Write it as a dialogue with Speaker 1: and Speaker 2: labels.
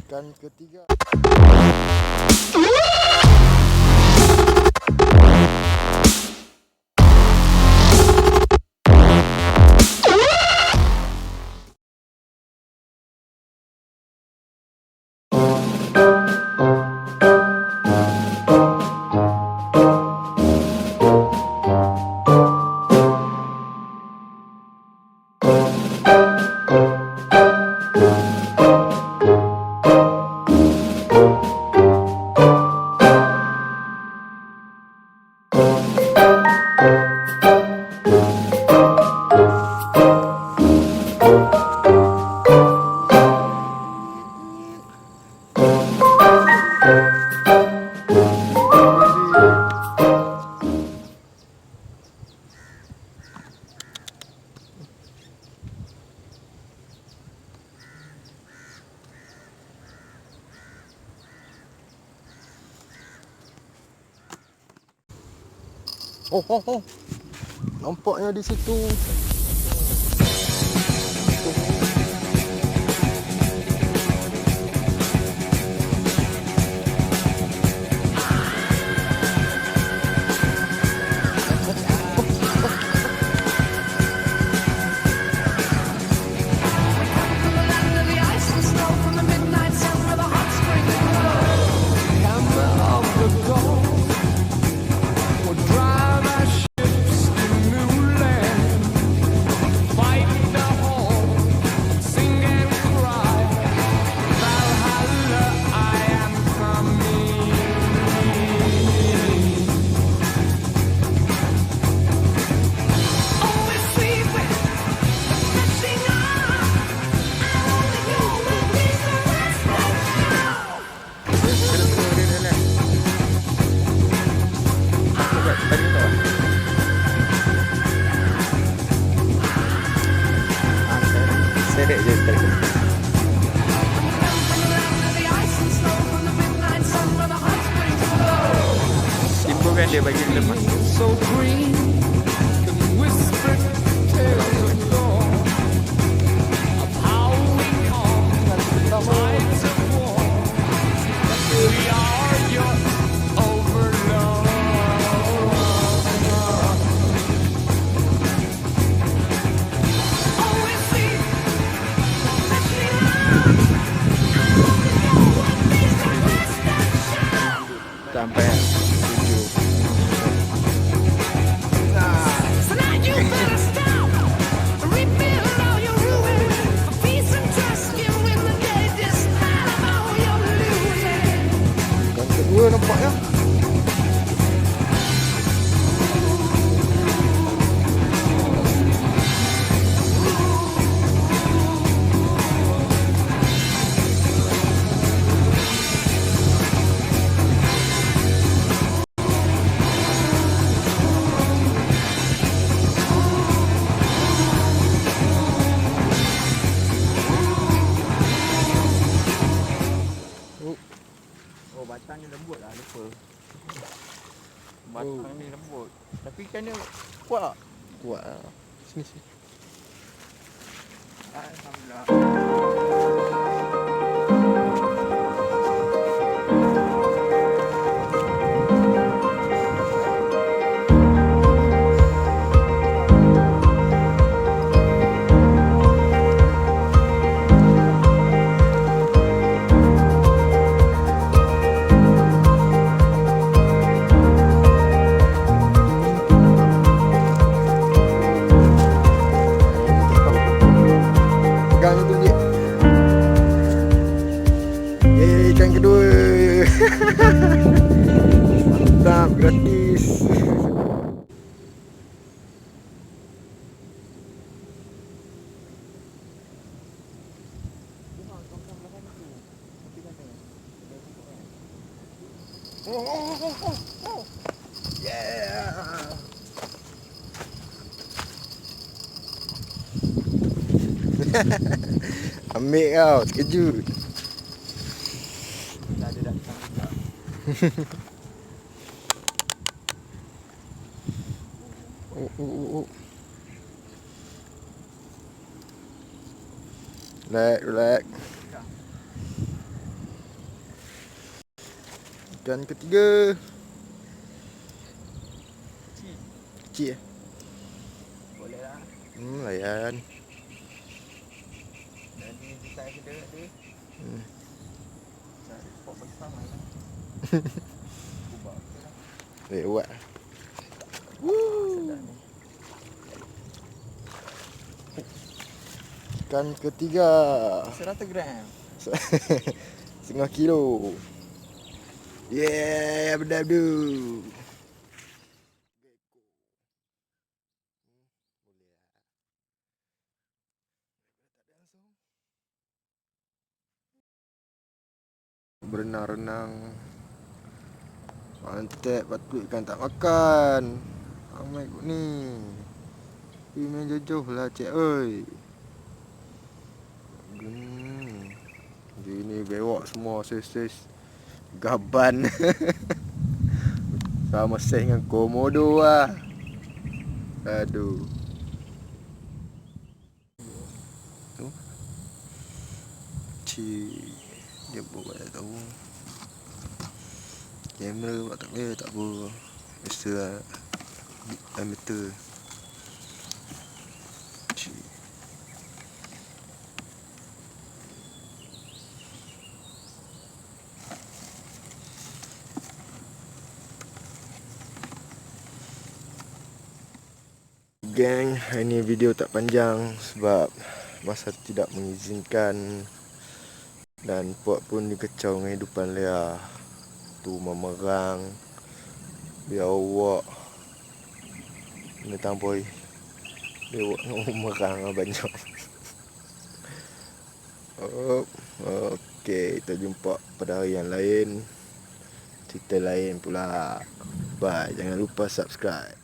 Speaker 1: Ikan ketiga. Oh. Nampaknya di situ. Sedek je tadi. Timbukan dia bagi lemas. Sampai 7. Yang kedua nampaknya.
Speaker 2: Batang ni lembut lah, lupa. Batang ni lembut. Tapi ikan dia kuat tak?
Speaker 1: Kuat lah. Sini.
Speaker 2: Alhamdulillah. Ikan kedua. Mantap, gratis. Oh. Yeah. Ambil kau, terkejut. Dah ada datang juga.
Speaker 1: Relax.
Speaker 2: Ikan ketiga.
Speaker 1: Kecil.
Speaker 2: Kecil eh?
Speaker 1: Boleh lah.
Speaker 2: Layan.
Speaker 1: Dan ni design kedai dia. Cari spot besar lah. Kubah je lah.
Speaker 2: Lewat.
Speaker 1: Sedap ni.
Speaker 2: Ikan ketiga.
Speaker 1: 100 gram.
Speaker 2: 1/2 kilo. Yeah, benar tu. Berenang-renang. Pantai patut ikan tak makan. Ramai kot ni. Pergi main jauh lah cik oi. Dia ni bewak semua sis-sis gaban. Sama seh dengan komodo lah. Aduh. Tu. Cik. Dia buat tak tahu. Kamera buat tak boleh, tak apa. Biasa lah. Amateur. Cik. Gang, hari ni video tak panjang sebab masa tidak mengizinkan dan puak pun dikecau dengan hidupan liar. Tu memerang. Ya Allah. Ni tamboi. Dia buat memerang banyak. Okey, kita jumpa pada hari yang lain. Cerita lain pula. Bye, jangan lupa subscribe.